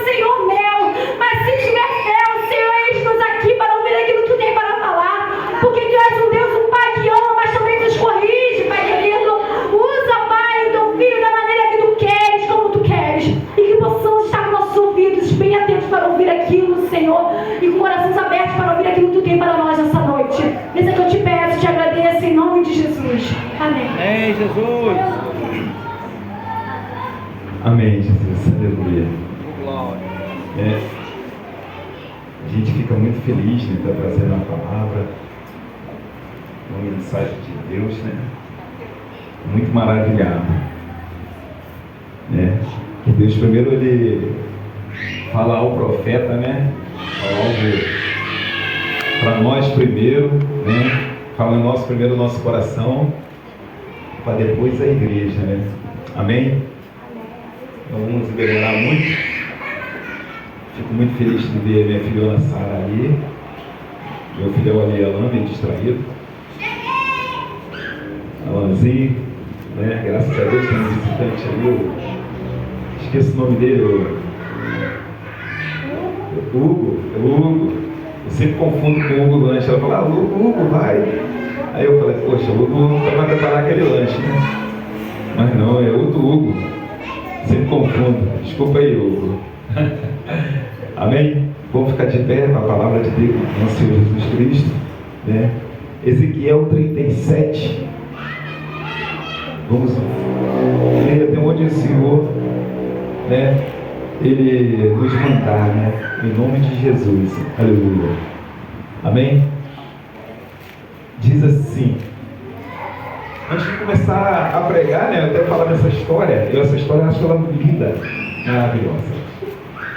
Senhor, mel. Mas se tiver fel, Senhor, eis-nos aqui para ouvir aquilo que tu tem para falar. Porque tu és um Deus, um Pai que ama, mas também nos corrige, Pai querido. Usa, Pai, o teu filho da maneira que tu queres, como tu queres. E que possamos estar com nossos ouvidos bem atentos para ouvir aquilo, Senhor. E com corações abertos para ouvir aquilo que tu tem para nós nessa noite. Isso é que eu te peço, te agradeço em nome de Jesus. Amém. Amém, Jesus. Amém, Jesus. Aleluia. A gente fica muito feliz de estar trazendo a palavra, uma mensagem de Deus, né? Muito maravilhado. Que Deus primeiro ele fala ao profeta, né? Fala algo para nós primeiro, né? Fala primeiro o nosso coração, para depois a igreja, né? Amém? Não vamos demorar muito. Fico muito feliz de ver minha filhona Sara ali, meu filho ali, Alan, meio distraído. Alanzinho, né? Graças a Deus tem um visitante ali, eu esqueço o nome dele, Hugo. Eu sempre confundo com o Hugo Lanche. Ela fala, Hugo, vai. Aí eu falei, poxa, o Hugo nunca vai preparar aquele lanche, né? Mas não, é outro Hugo. Sempre confundo. Desculpa aí, Hugo. Amém? Vamos ficar de pé para a palavra de Deus, nosso Senhor Jesus Cristo, né? Ezequiel 37. Vamos ler até onde o Senhor, né, Ele nos mandar, né? Em nome de Jesus. Aleluia. Amém? Diz assim. Antes de começar a pregar, né, eu até falar dessa história. Essa história eu acho ela linda, maravilhosa.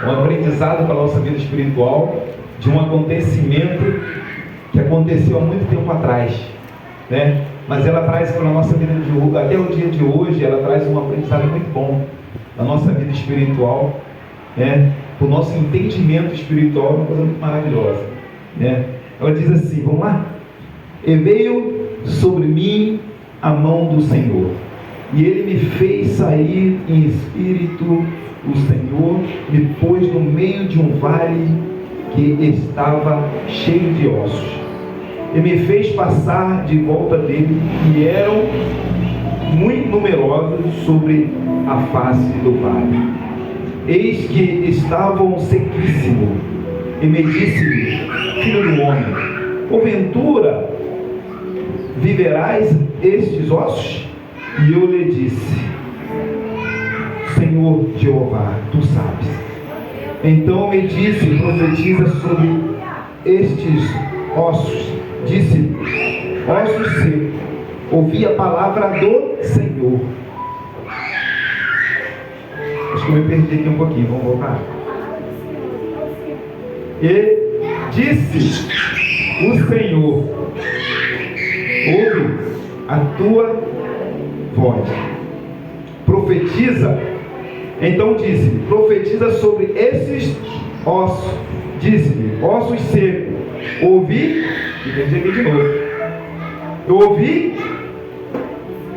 Um aprendizado para a nossa vida espiritual de um acontecimento que aconteceu há muito tempo atrás, né? Mas ela traz para a nossa vida de hoje, até o dia de hoje, ela traz um aprendizado muito bom na nossa vida espiritual, né? Para o nosso entendimento espiritual, uma coisa muito maravilhosa, né? Ela diz assim, vamos lá? E veio sobre mim a mão do Senhor, e Ele me fez sair em espírito. O Senhor me pôs no meio de um vale que estava cheio de ossos, e me fez passar de volta dele, e eram muito numerosos sobre a face do vale. Eis que estavam sequíssimos, e me disse, filho do homem, porventura viverás estes ossos? E eu lhe disse, Senhor Jeová, tu sabes. Então me disse, profetiza sobre estes ossos. Disse, ossos secos, ouvi a palavra do Senhor. Acho que eu me perdi aqui um pouquinho, vamos voltar. E disse o Senhor, ouve a tua voz, profetiza. Então disse, profetiza sobre esses ossos. Disse-me, ossos secos, ouvi, e perdi aqui de novo. Eu ouvi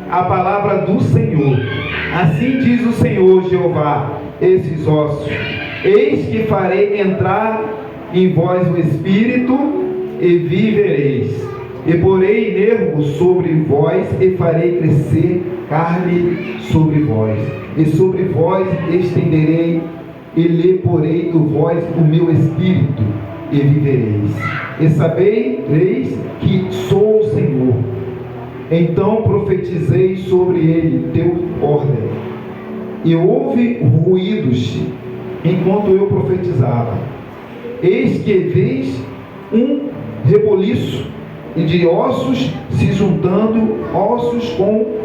a palavra do Senhor. Assim diz o Senhor Jeová, esses ossos, eis que farei entrar em vós o Espírito, e vivereis. E porei nervos sobre vós, e farei crescer carne sobre vós. E sobre vós estenderei, e lhe porei do vós o meu Espírito, e vivereis. E sabereis que sou o Senhor. Então profetizei sobre ele, deu ordem. E houve ruídos enquanto eu profetizava. Eis que vês um reboliço, e de ossos se juntando, ossos com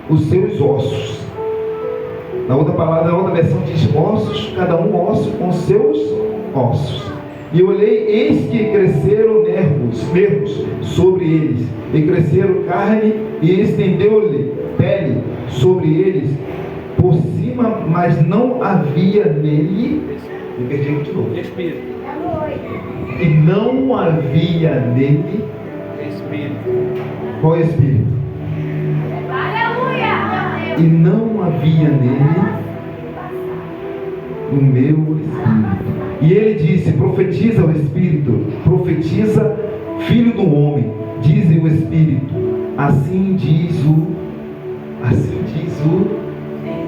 os seus ossos. Na outra palavra, na outra versão diz ossos, cada um osso com seus ossos. E olhei, eis que cresceram nervos sobre eles, e cresceram carne, e estendeu-lhe pele sobre eles por cima, mas não havia nele, e perdi de novo. Espírito. E não havia nele Espírito. qual Espírito? E não havia nele no meu espírito. E ele disse: profetiza o Espírito, profetiza, filho do homem, diz o Espírito, assim diz o,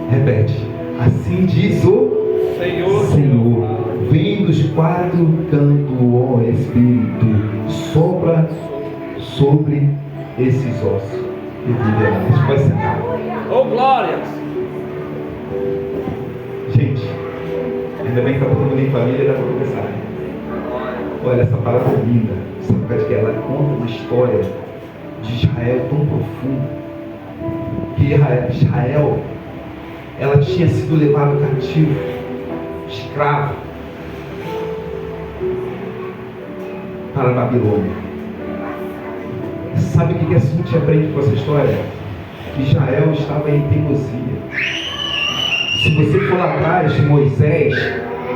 repete, assim diz o Senhor, vem dos quatro cantos, ó Espírito, sopra sobre esses ossos e viverás. Vai sentar. Oh, glória! Gente, ainda bem que está todo mundo em família, dá para começar. Olha, essa palavra é linda. Sabe que ela conta uma história de Israel tão profunda, que Israel, ela tinha sido levada cativo, escravo, para a Babilônia. Sabe o que a gente aprende com essa história? Que Israel estava em teimosia. Se você for lá atrás de Moisés,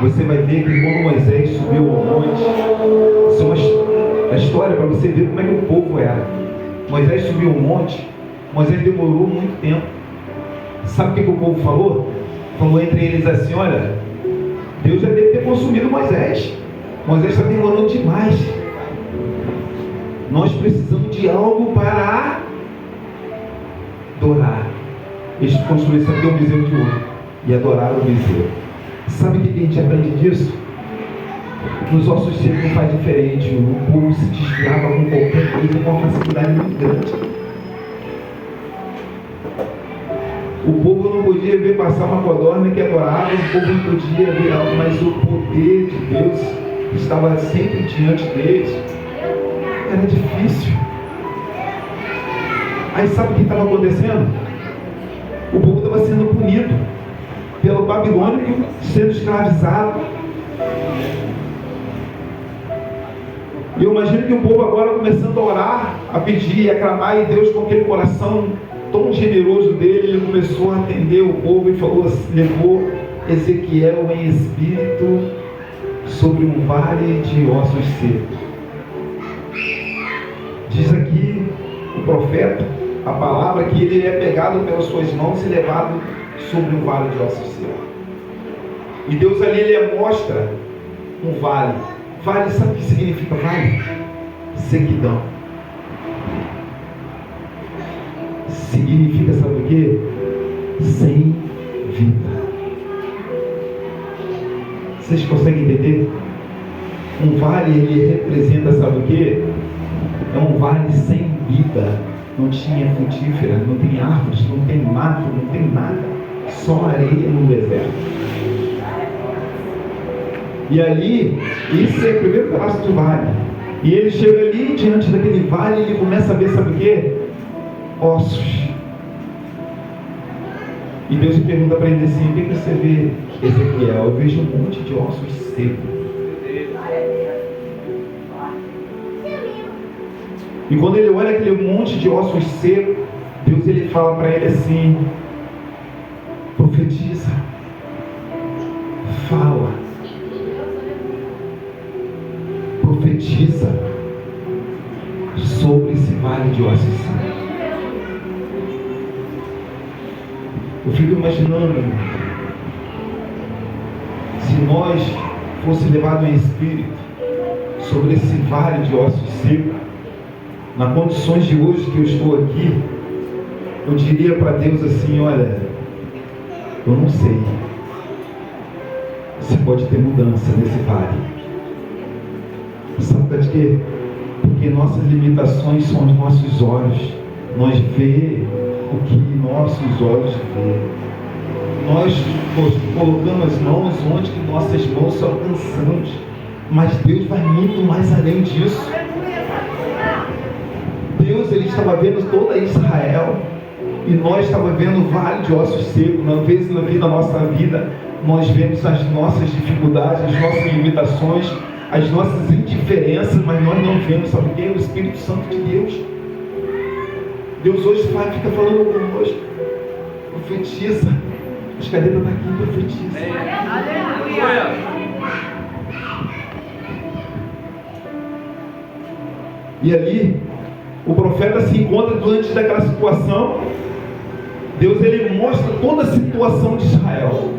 você vai ver que quando Moisés subiu ao monte, isso é uma história para você ver como é que o povo era. Moisés subiu ao monte, Moisés demorou muito tempo. Sabe o que o povo falou? Falou entre eles assim: olha, Deus já deve ter consumido Moisés. Moisés está demorando demais. Nós precisamos de algo para adorar. Eles construíram aqui um bezerro de ouro e adoraram o bezerro. Sabe o que a gente aprende disso? Nos ossos secos não faz diferente. O povo se desviava com qualquer coisa com uma facilidade muito grande. O povo não podia ver passar uma codorna que adorava, o povo não podia ver algo, mas o poder de Deus estava sempre diante deles. Era difícil. Aí sabe o que estava acontecendo? O povo estava sendo punido pelo babilônico, sendo escravizado. E eu imagino que o povo agora começando a orar, a pedir, a clamar, e Deus, com aquele coração tão generoso dele, ele começou a atender o povo e falou, levou Ezequiel em espírito sobre um vale de ossos secos. Diz aqui o profeta, a palavra, que ele é pegado pelas suas mãos e levado sobre um vale de ossos secos. E Deus ali, ele mostra um vale. Vale, sabe o que significa vale? Sequidão. Significa, sabe o quê? Sem vida. Vocês conseguem entender? Um vale, ele representa, sabe o quê? É um vale sem vida. Não tinha frutífera, não tem árvores, não tem mato, não tem nada. Só areia no deserto. E ali, esse é o primeiro pedaço do vale. E ele chega ali, diante daquele vale, e ele começa a ver, sabe o quê? Ossos. E Deus lhe pergunta para ele assim: o que você vê, Ezequiel? Eu vejo um monte de ossos secos. E quando ele olha aquele monte de ossos secos, Deus, ele fala para ele assim: profetiza, fala, profetiza sobre esse vale de ossos secos. Eu fico imaginando, se nós fosse levado em espírito sobre esse vale de ossos secos, nas condições de hoje que eu estou aqui, eu diria para Deus assim: olha, eu não sei se pode ter mudança nesse vale. Sabe por quê? Porque nossas limitações são os nossos olhos. Nós vemos o que nossos olhos veem. Nós colocamos as mãos onde que nossas mãos só alcançamos. Mas Deus vai muito mais além disso. Deus, ele estava vendo toda Israel, e nós estávamos vendo o vale de ossos secos. Às vezes na nossa vida nós vemos as nossas dificuldades, as nossas limitações, as nossas indiferenças, mas nós não vemos, sabe o que? O Espírito Santo de Deus. Deus hoje fica falando conosco: profetiza. As cadetas estão aqui, profetiza. Aleluia. E ali o profeta se encontra diante daquela situação. Deus, ele mostra toda a situação de Israel.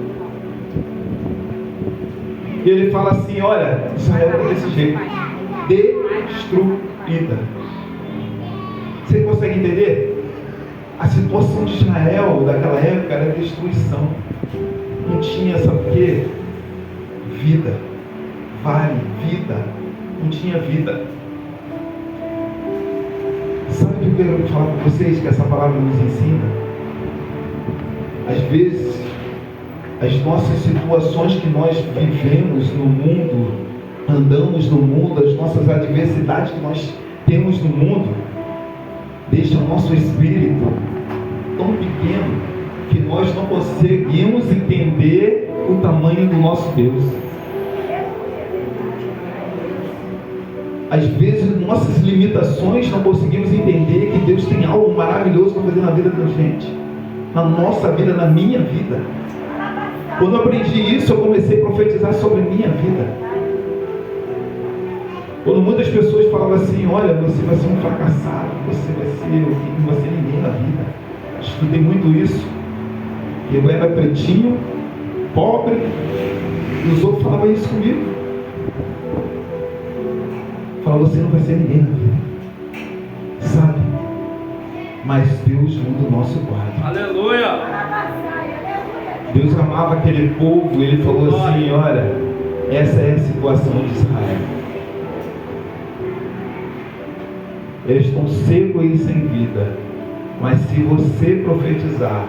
E ele fala assim, olha, Israel está desse jeito, destruída. Você consegue entender? A situação de Israel daquela época era destruição. Não tinha, sabe o quê? Vida. Vale, vida. Não tinha vida. Sabe o que eu quero falar para vocês? Que essa palavra nos ensina? Às vezes, as nossas situações que nós vivemos no mundo, andamos no mundo, as nossas adversidades que nós temos no mundo, deixa o nosso espírito tão pequeno que nós não conseguimos entender o tamanho do nosso Deus. Às vezes, nossas limitações não conseguimos entender que Deus tem algo maravilhoso para fazer na vida da gente, na nossa vida, na minha vida. Quando eu aprendi isso, eu comecei a profetizar sobre a minha vida. Quando muitas pessoas falavam assim, olha, você vai ser um fracassado, você vai ser ninguém na vida. Estudei muito isso. Eu era pretinho, pobre, e os outros falavam isso comigo. Falavam, você não vai ser ninguém na vida. Sabe? Mas Deus muda o nosso quadro. Aleluia! Deus amava aquele povo, e ele falou assim, olha, essa é a situação de Israel. Eles estão secos e sem vida. Mas se você profetizar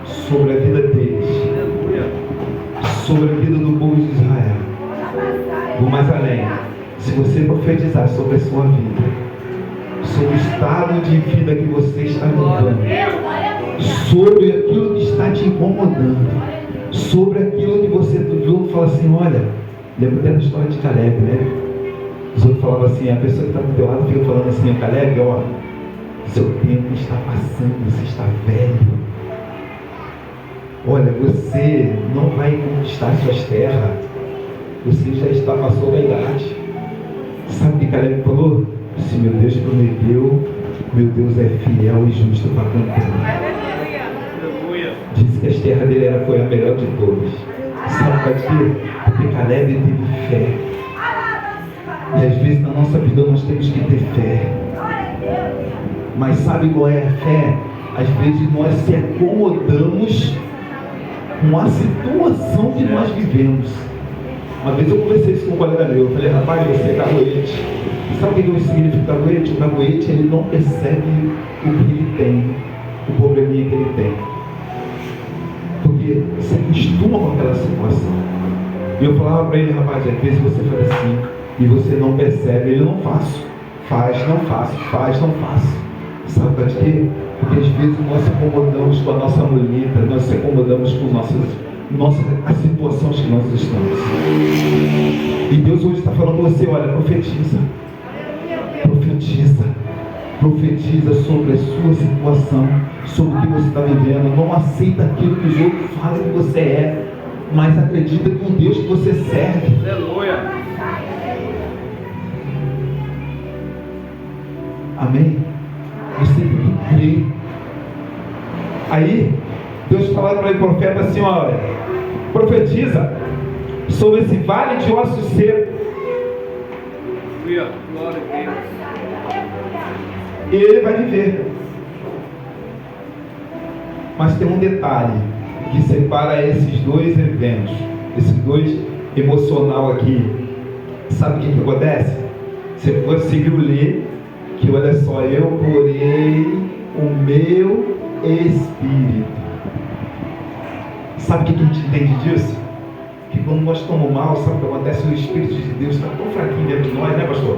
sobre a vida deles, sobre a vida do povo de Israel, vou mais além. Se você profetizar sobre a sua vida, sobre o estado de vida que você está vivendo, sobre aquilo que está te incomodando, sobre aquilo que você viu, fala assim, olha, lembra até da história de Caleb, né? Os outros falavam assim, a pessoa que está do teu lado fica falando assim, Caleb, ó, seu tempo está passando, você está velho. Olha, você não vai conquistar suas terras, você já está passou da idade. Sabe o que Caleb falou? Se meu Deus prometeu, meu Deus é fiel e justo para cumprir. Disse que as terras dele foi a melhor de todas. Sabe por quê? Porque Caleb teve fé. E às vezes na nossa vida nós temos que ter fé. Mas sabe qual é a fé? Às vezes nós se acomodamos com a situação que nós vivemos. Uma vez eu conversei isso com um colega meu. Eu falei, rapaz, você é caguete. Sabe o que significa caguete? O caguete, ele não percebe o que ele tem, o probleminha que ele tem. Porque se acostuma com aquela situação. E eu falava para ele, rapaz, às vezes você faz assim e você não percebe, ele não faço. Faz, não faço, faz, não faço. Sabe por quê? Porque às vezes nós se acomodamos com a nossa muleta, nós se acomodamos com as situações que nós estamos. E Deus hoje está falando com você, olha, profetiza. Profetiza. Profetiza sobre a sua situação, sobre o que você está vivendo. Não aceita aquilo que os outros falam que você é, mas acredita que o Deus que você serve. Aleluia. Amém? Você tem que crer. Aí, Deus falou para o profeta assim, olha, profetiza sobre esse vale de ossos secos. Glória a Deus. E ele vai viver. Mas tem um detalhe que separa esses dois eventos, esses dois emocional aqui. Sabe o que acontece? Você conseguiu ler que, olha só, eu porei o meu espírito. Sabe o que a gente entende disso? Que quando nós estamos mal, sabe o que acontece? O Espírito de Deus está tão fraquinho dentro de nós, né, pastor?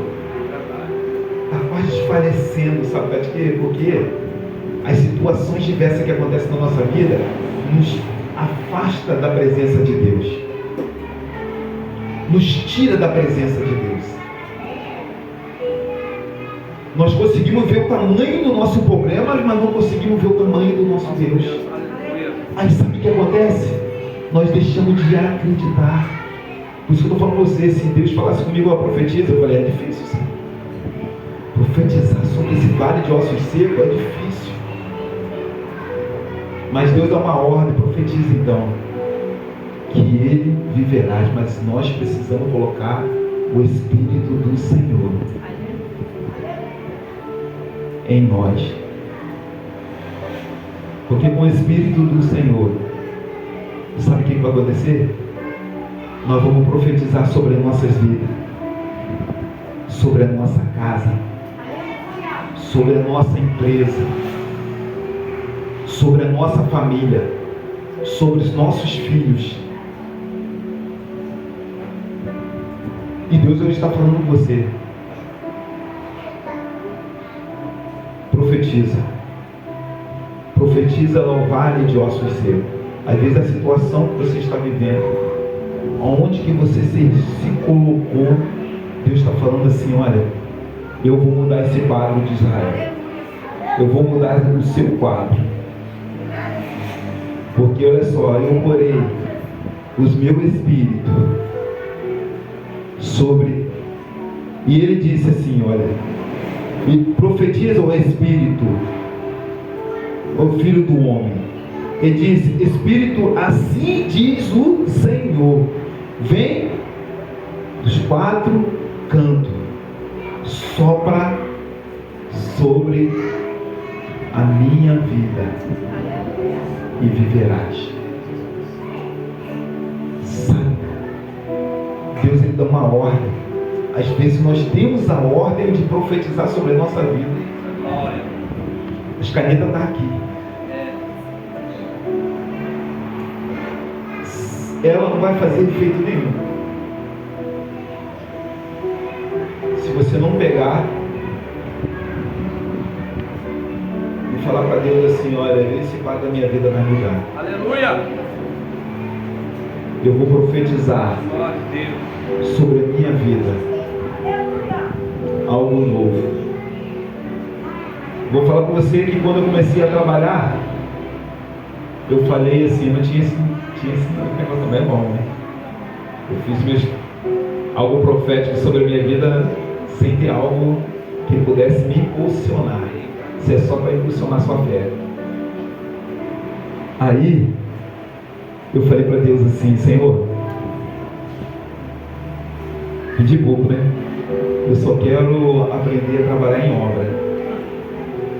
Está quase desfalecendo, sabe por quê? Porque as situações diversas que acontecem na nossa vida nos afasta da presença de Deus, nos tira da presença de Deus. Nós conseguimos ver o tamanho do nosso problema, mas não conseguimos ver o tamanho do nosso Deus. Aí sabe o que acontece? Nós deixamos de acreditar. Por isso que eu estou falando para você, se Deus falasse comigo, profetiza, eu falei, é difícil sim. Profetizar sobre esse vale de ossos secos é difícil. Mas Deus dá uma ordem, profetiza então. que ele viverás, mas nós precisamos colocar o Espírito do Senhor em nós. Porque com o Espírito do Senhor, sabe o que vai acontecer? Nós vamos profetizar sobre as nossas vidas, sobre a nossa casa, sobre a nossa empresa, sobre a nossa família, sobre os nossos filhos. E Deus hoje está falando com você. Profetiza. Profetiza no vale de ossos secos. Às vezes a situação que você está vivendo, aonde que você se colocou, Deus está falando assim: olha, eu vou mudar esse quadro de Israel. Eu vou mudar o seu quadro. Porque olha só, eu porei os meu espírito sobre. E ele disse assim: olha, e profetiza o espírito, o filho do homem. Ele disse: Espírito, assim diz o Senhor, vem dos quatro cantos, sopra sobre a minha vida e viverás. Sabe, Deus, ele dá uma ordem. Às vezes nós temos a ordem de profetizar sobre a nossa vida. As canetas estão aqui. Ela não vai fazer efeito nenhum se você não pegar e falar para Deus assim: olha, esse quadro da minha vida vai mudar. Aleluia! Eu vou profetizar sobre a minha vida algo novo. Vou falar para você que quando eu comecei a trabalhar, eu falei assim, eu não tinha esse negócio também bom, né? Eu fiz algo profético sobre a minha vida sem ter algo que pudesse me impulsionar. Isso é só para impulsionar sua fé. Aí eu falei para Deus assim: Senhor, pedi pouco, né? Eu só quero aprender a trabalhar em obra.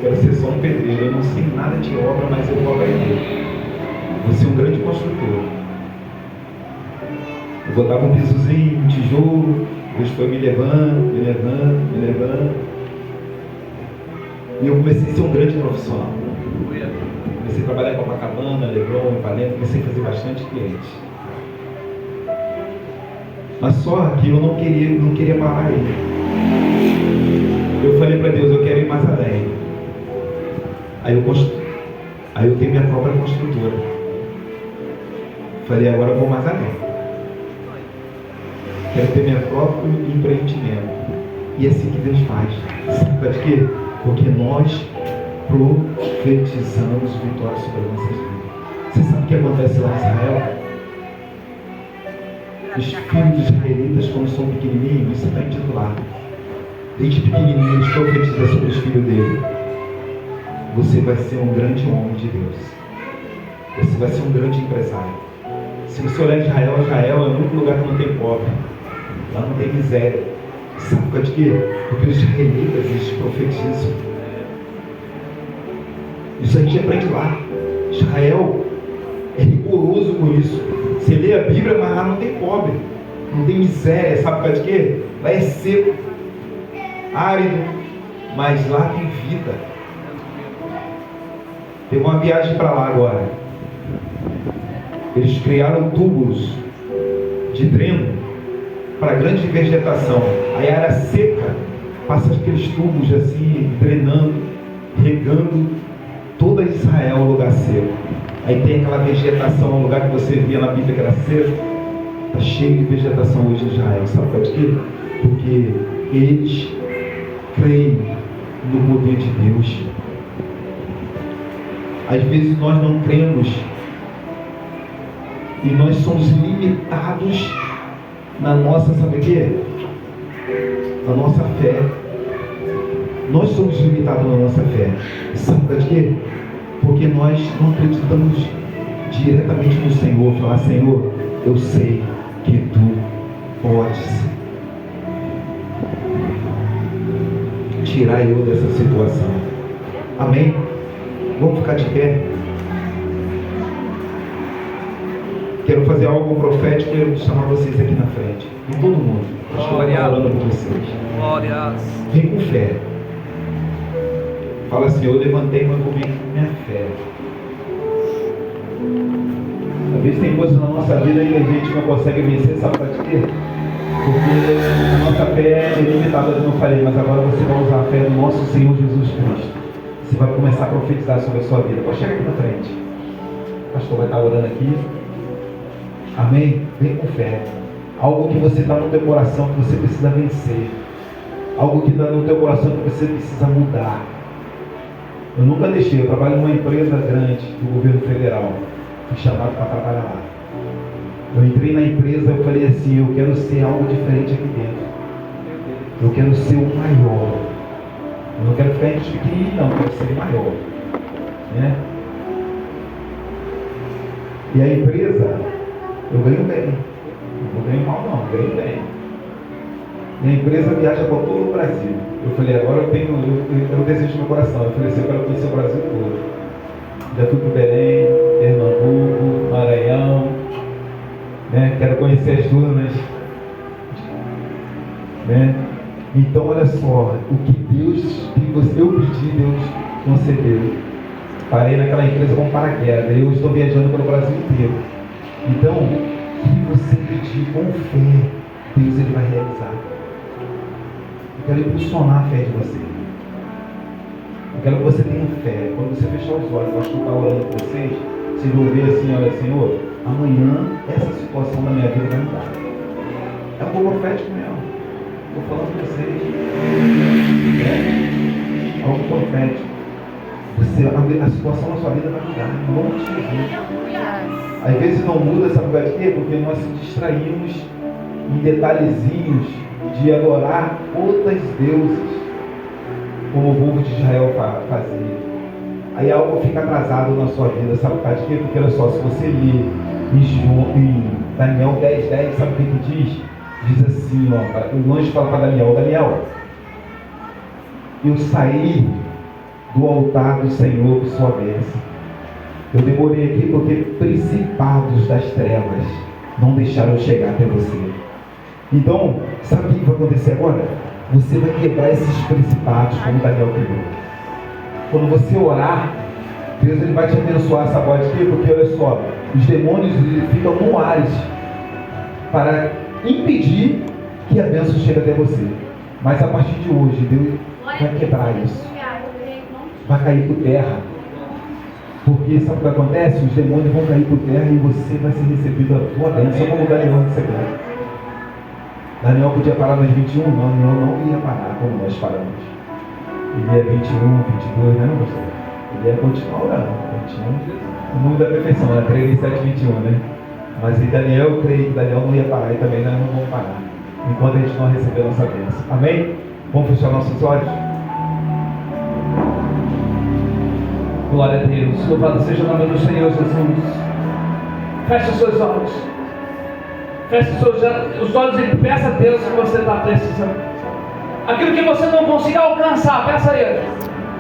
Quero ser só um pedreiro. Eu não sei nada de obra, mas eu vou aprender. Vou ser um grande construtor. Eu botava um pisozinho, um tijolo. Deus foi me levando. E eu comecei a ser um grande profissional. Comecei a trabalhar em Copacabana, Leblon, Ipanema. Comecei a fazer bastante cliente. Mas só que eu não queria parar aí. Eu falei para Deus: eu quero ir mais além. Aí eu tenho minha própria construtora. Falei: agora eu vou mais além. Quero ter meu próprio empreendimento. E é assim que Deus faz. Sabe de quê? Porque nós profetizamos vitória sobre as nossas vidas. Você sabe o que acontece lá em Israel? Os filhos dos israelitas, quando são pequenininhos, isso está intitulado. Desde pequenininho, eles profetizam sobre os filhos dele. Você vai ser um grande homem de Deus. Você vai ser um grande empresário. Se você olhar Israel é o único lugar que não tem pobre. Lá não tem miséria. Sabe por causa de quê? Porque os israelitas, eles profetizam. Isso a gente aprende lá. Israel é rigoroso com isso. Você lê a Bíblia, mas lá não tem pobre. Não tem miséria. Sabe por causa de quê? Lá é seco, árido, mas lá tem vida. Tem uma viagem para lá agora. Eles criaram tubos de dreno para grande vegetação. Aí a área seca passa aqueles tubos assim, drenando, regando toda Israel, um lugar seco. Aí tem aquela vegetação, um lugar que você via na Bíblia que era seco. Está cheio de vegetação hoje em Israel. Sabe por quê? Porque eles creem no poder de Deus. Às vezes nós não cremos e nós somos limitados na nossa, sabe o quê? Na nossa fé. Nós somos limitados na nossa fé. Sabe por quê? Porque nós não acreditamos diretamente no Senhor. Falar: Senhor, eu sei que tu podes tirar eu dessa situação. Amém? Vamos ficar de pé. Quero fazer algo profético e quero chamar vocês aqui na frente. Com todo mundo. Estou falando com vocês. Glórias. Vem com fé. Fala assim, eu levantei, mas vou vir com minha fé. Às vezes tem coisas na nossa vida que a gente não consegue vencer, sabe para quê? Porque a nossa fé é limitada, como eu falei, mas agora você vai usar a fé do nosso Senhor Jesus Cristo. Você vai começar a profetizar sobre a sua vida. Pode chegar aqui na frente. O pastor vai estar orando aqui. Amém? Vem com fé. Algo que você está no teu coração que você precisa vencer. Algo que está no teu coração que você precisa mudar. Eu nunca deixei. Eu trabalho numa empresa grande do governo federal. Fui chamado para trabalhar lá. Eu entrei na empresa, eu falei assim, eu quero ser algo diferente aqui dentro. Eu quero ser o maior. Eu não quero ficar entre pequenininho, não, eu quero ser maior. Né? E a empresa, eu ganho bem. Não ganho mal não, eu ganho bem. E a empresa viaja para todo o Brasil. Eu falei, agora eu desejo no meu coração. Eu falei assim, eu quero conhecer o Brasil todo. Já fui para Belém, Pernambuco, Maranhão. Né? Quero conhecer as dunas. Né? Então olha só, o que Deus, eu pedi, Deus concedeu. Parei naquela empresa com paraquedas. Eu estou viajando pelo Brasil inteiro. Então, o que você pedir com fé, Deus ele vai realizar. Eu quero impulsionar a fé de você. Eu quero que você tenha fé. Quando você fechar os olhos, eu acho que eu estou orando com vocês, vocês vão ver assim, olha Senhor, amanhã essa situação da minha vida vai mudar. É um pouco profético mesmo. Estou falando com vocês. É algo profético. A situação na sua vida vai mudar. Não vamos te dizer. Às vezes não muda, sabe por quê? Porque nós se distraímos em detalhezinhos de adorar outras deuses, como o povo de Israel fazia. Aí algo fica atrasado na sua vida, sabe por quê? Porque olha só, se você ler em Daniel 10:10, sabe o que diz? Diz assim, ó, o anjo fala para Daniel, Daniel, eu saí do altar do Senhor por sua bênção. Eu demorei aqui porque principados das trevas não deixaram eu chegar até você. Então, sabe o que vai acontecer agora? Você vai quebrar esses principados como Daniel quebrou. Quando você orar, Deus ele vai te abençoar, sabe por quê? Porque olha só, os demônios ficam no ar para impedir que a bênção chegue até você. Mas a partir de hoje, Deus vai quebrar isso. Vai cair por terra. Porque sabe o que acontece? Os demônios vão cair por terra e você vai ser recebido a tua bênção como Daniel recebeu. Daniel podia parar nos 21, não, Daniel não ia parar como nós paramos. Ele ia 21, 22, né, não pastor? Ele ia continuar orando. 21, o número da perfeição, era 3, 7, 21, né? Mas em Daniel, eu creio que Daniel não ia parar e também nós não vamos parar. Enquanto a gente não receber a nossa bênção. Amém? Vamos fechar nossos olhos? Glória a Deus, louvado seja o nome do Senhor Jesus. Feche os seus olhos. Feche os olhos e peça a Deus o que você está precisando. Aquilo que você não conseguiu alcançar, peça a Ele.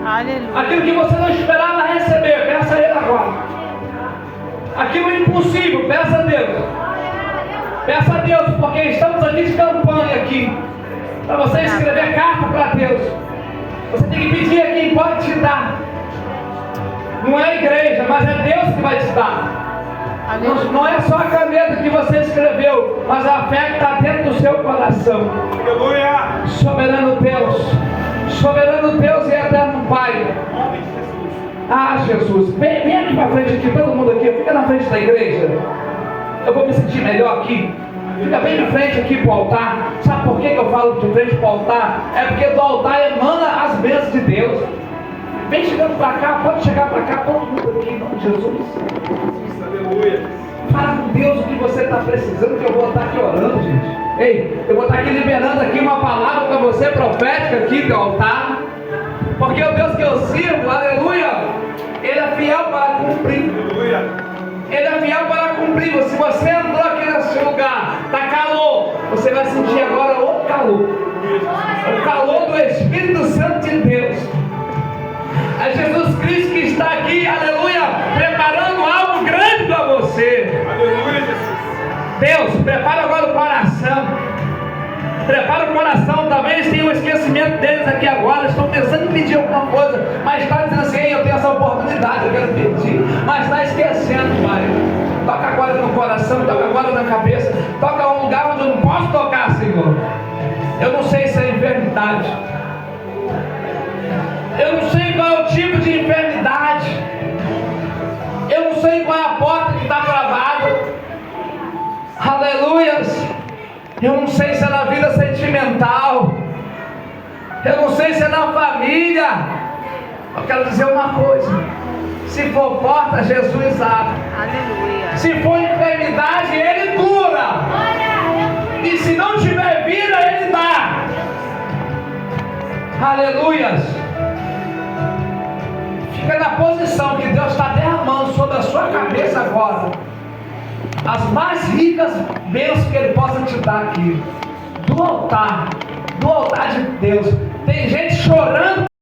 Aleluia. Aquilo que você não esperava receber, peça a Ele agora. Aquilo impossível, peça a Deus. Peça a Deus, porque estamos aqui de campanha aqui. Para você escrever carta para Deus. Você tem que pedir a quem pode te dar. Não é a igreja, mas é Deus que vai te dar. Não é só a caneta que você escreveu, mas a fé que está dentro do seu coração. Aleluia! Soberano Deus e eterno Pai. Ah, Jesus, vem aqui para frente, aqui, todo mundo aqui, fica na frente da igreja. Eu vou me sentir melhor aqui. Fica bem de frente aqui para o altar. Sabe por que eu falo de frente para o altar? É porque do altar emana as bênçãos de Deus. Vem chegando para cá, pode chegar para cá, todo mundo aqui, em nome de Jesus. Aleluia! Fala com Deus o que você está precisando, que eu vou estar aqui orando, gente. Ei, eu vou estar aqui liberando aqui uma palavra para você, profética aqui do altar. Porque o Deus que eu sirvo, aleluia, Ele é fiel para cumprir. Aleluia! Ele é fiel para cumprir. Se você entrou aqui nesse lugar, está calor, você vai sentir agora o calor. O calor do Espírito Santo de Deus. É Jesus Cristo que está aqui, aleluia, preparando algo grande para você. Aleluia, Jesus. Deus, prepara agora o coração. Prepara o coração. Talvez tenha um esquecimento deles aqui agora. Estão pensando em pedir alguma coisa, mas está dizendo assim: eu tenho essa oportunidade, eu quero pedir, mas está esquecendo, Pai. Toca agora no coração, toca agora na cabeça, toca um lugar onde eu não posso tocar, Senhor. Eu não sei se é enfermidade, eu não sei qual é o tipo de enfermidade, eu não sei qual é a porta que está travada. Aleluias. Eu não sei se é na vida sentimental, eu não sei se é na família. Eu quero dizer uma coisa: se for porta, Jesus abre. Aleluia. Se for enfermidade, Ele cura. E se não tiver vida, Ele dá. Aleluias. Fica na posição que Deus está derramando sobre a sua cabeça agora as mais ricas bênçãos que Ele possa te dar aqui, do altar de Deus. Tem gente chorando